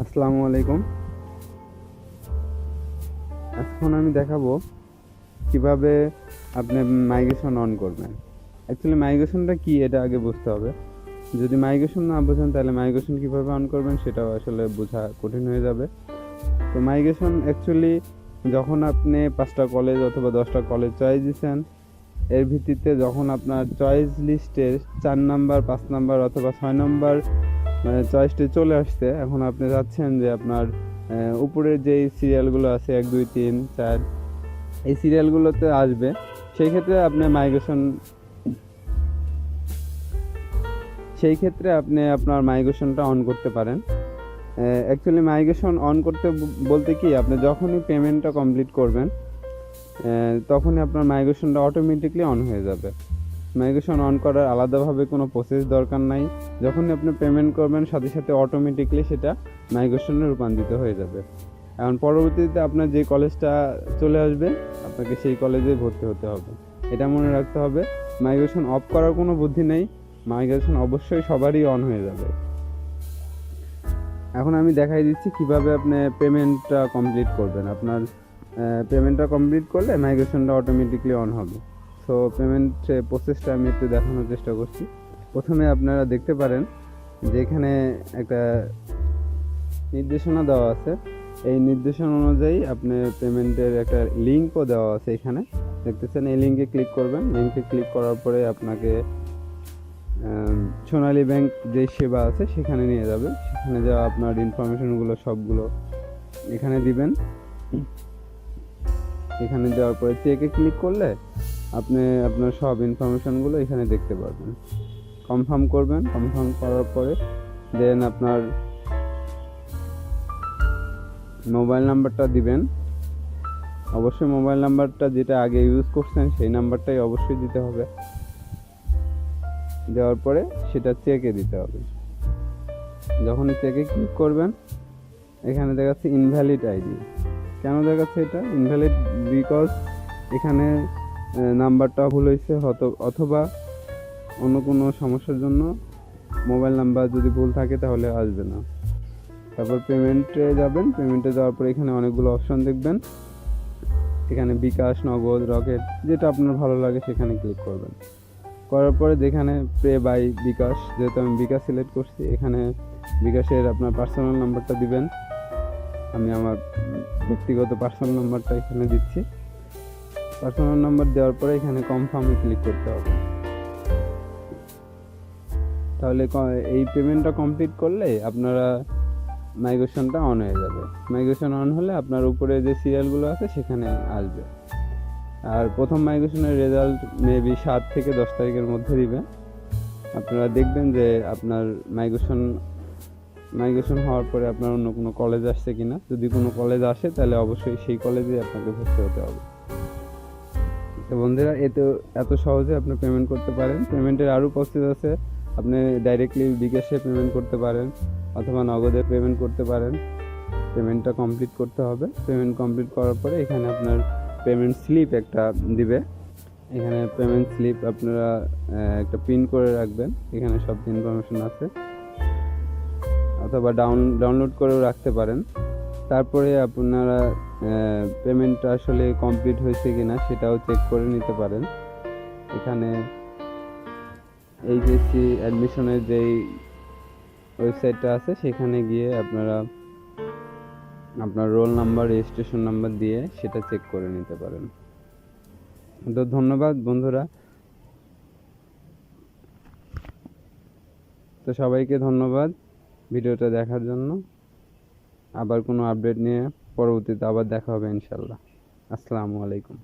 আসসালামু আলাইকুম। এখন আমি দেখাবো কিভাবে আপনি মাইগ্রেশন অন করবেন। অ্যাকচুয়ালি মাইগ্রেশনটা কি এটা আগে বুঝতে হবে। যদি মাইগ্রেশন না বোঝেন তাহলে মাইগ্রেশন কিভাবে অন করবেন সেটাও আসলে বোঝা কঠিন হয়ে যাবে। তো মাইগ্রেশন অ্যাকচুয়ালি যখন আপনি 5টা কলেজ অথবা 10টা কলেজ চয়েস দিচ্ছেন, এর ভিত্তিতে যখন আপনার চয়েস লিস্টের 4 নাম্বার 5 নাম্বার অথবা 6 নাম্বার চয়েসটি চলে আসছে, এখন আপনি চাচ্ছেন যে আপনার উপরের যেই সিরিয়ালগুলো আছে 1 2 3 4 এই সিরিয়ালগুলোতে আসবে, সেই ক্ষেত্রে আপনি আপনার মাইগ্রেশনটা অন করতে পারেন। অ্যাকচুয়ালি মাইগ্রেশন অন করতে বলতে কি, আপনি যখনই পেমেন্টটা কমপ্লিট করবেন তখনই আপনার মাইগ্রেশনটা অটোমেটিকলি অন হয়ে যাবে। মাইগ্রেশন অন করার আলাদাভাবে কোনো প্রসেস দরকার নাই। যখনই আপনি পেমেন্ট করবেন সাথে সাথে অটোমেটিকলি সেটা মাইগ্রেশনে রূপান্তরিত হয়ে যাবে। এখন পরবর্তীতে আপনার যে কলেজটা চলে আসবে আপনাকে সেই কলেজে ভর্তি হতে হবে। এটা মনে রাখতে হবে, মাইগ্রেশন অফ করার কোনো বুদ্ধি নেই। মাইগ্রেশন অবশ্যই সবারই অন হয়ে যাবে। এখন আমি দেখাই দিচ্ছি কিভাবে আপনি পেমেন্টটা কমপ্লিট করবেন। আপনার পেমেন্টটা কমপ্লিট করলে মাইগ্রেশনটা অটোমেটিকলি অন হবে। সো পেমেন্ট প্রসেসটা আমি একটু দেখানোর চেষ্টা করছি। প্রথমে আপনারা দেখতে পারেন যে এখানে একটা নির্দেশনা দেওয়া আছে। এই নির্দেশনা অনুযায়ী আপনি পেমেন্টের একটা লিঙ্কও দেওয়া আছে এখানে দেখতেছেন। এই লিঙ্কে ক্লিক করবেন। লিঙ্কে ক্লিক করার পরে আপনাকে সোনালী ব্যাংক যে সেবা আছে সেখানে নিয়ে যাবে। সেখানে যাওয়া আপনার ইনফরমেশনগুলো সবগুলো এখানে দিবেন। এখানে যাওয়ার পরে চেকে ক্লিক করলে আপনি আপনার সব ইনফরমেশনগুলো এখানে দেখতে পারবেন। কনফার্ম করবেন। কনফার্ম করার পরে দেন আপনার মোবাইল নাম্বারটা দিবেন। অবশ্যই মোবাইল নাম্বারটা যেটা আগে ইউজ করছেন সেই নাম্বারটাই অবশ্যই দিতে হবে। দেওয়ার পরে সেটা চেকে দিতে হবে। যখনই চেকে ক্লিক করবেন এখানে দেখাচ্ছে ইনভ্যালিড আইডি। কেন দেখাচ্ছে এটা ইনভ্যালিড? বিকজ এখানে নাম্বারটা ভুল হয়েছে, অথবা অন্য কোনো সমস্যার জন্য মোবাইল নাম্বার যদি ভুল থাকে তাহলে আসবে না। তারপর পেমেন্টে যাবেন। পেমেন্টে যাওয়ার পর এখানে অনেকগুলো অপশন দেখবেন। এখানে বিকাশ, নগদ, রকেট যেটা আপনার ভালো লাগে সেখানে ক্লিক করবেন। করার পরে যেখানে পে বাই বিকাশ, যেহেতু আমি বিকাশ সিলেক্ট করছি, এখানে বিকাশের আপনার পার্সোনাল নাম্বারটা দিবেন। আমি আমার ব্যক্তিগত পার্সোনাল নাম্বারটা এখানে দিচ্ছি। পার্সোনাল নাম্বার দেওয়ার পরে এখানে কনফার্মে ক্লিক করতে হবে। তাহলে এই পেমেন্টটা কমপ্লিট করলে আপনারা মাইগ্রেশনটা অন হয়ে যাবে। মাইগ্রেশন অন হলে আপনার উপরে যে সিরিয়ালগুলো আছে সেখানে আসবে। আর প্রথম মাইগ্রেশনের রেজাল্ট মেবি 7 থেকে 10 তারিখের মধ্যে দিবে। আপনারা দেখবেন যে আপনার মাইগ্রেশন হওয়ার পরে আপনার অন্য কোনো কলেজ আসছে কিনা। যদি কোনো কলেজ আসে তাহলে অবশ্যই সেই কলেজে আপনাকে ভর্তি হতে হবে। তো বন্ধুরা, এত সহজে আপনি পেমেন্ট করতে পারেন। পেমেন্টের আরও প্রসেস আছে। আপনি ডাইরেক্টলি বিকাশে পেমেন্ট করতে পারেন অথবা নগদে পেমেন্ট করতে পারেন। পেমেন্টটা কমপ্লিট করতে হবে। পেমেন্ট কমপ্লিট করার পরে এখানে আপনার পেমেন্ট স্লিপ একটা দিবে। এখানে পেমেন্ট স্লিপ আপনারা একটা প্রিন্ট করে রাখবেন। এখানে সব ইনফরমেশন আছে, অথবা ডাউনলোড করেও রাখতে পারেন। তারপরে আপনারা পেমেন্টটা আসলে কমপ্লিট হয়েছে কিনা সেটাও চেক করে নিতে পারেন। এখানে এইচএসসি অ্যাডমিশনের যেই ওয়েবসাইটটা আছে সেখানে গিয়ে আপনারা আপনার রোল নাম্বার, রেজিস্ট্রেশন নাম্বার দিয়ে সেটা চেক করে নিতে পারেন। তো ধন্যবাদ বন্ধুরা। তো সবাইকে ধন্যবাদ ভিডিওটা দেখার জন্য। আবার কোনো আপডেট নিয়ে পরবর্তীতে আবার দেখা হবে ইনশাল্লাহ। আসসালামু আলাইকুম।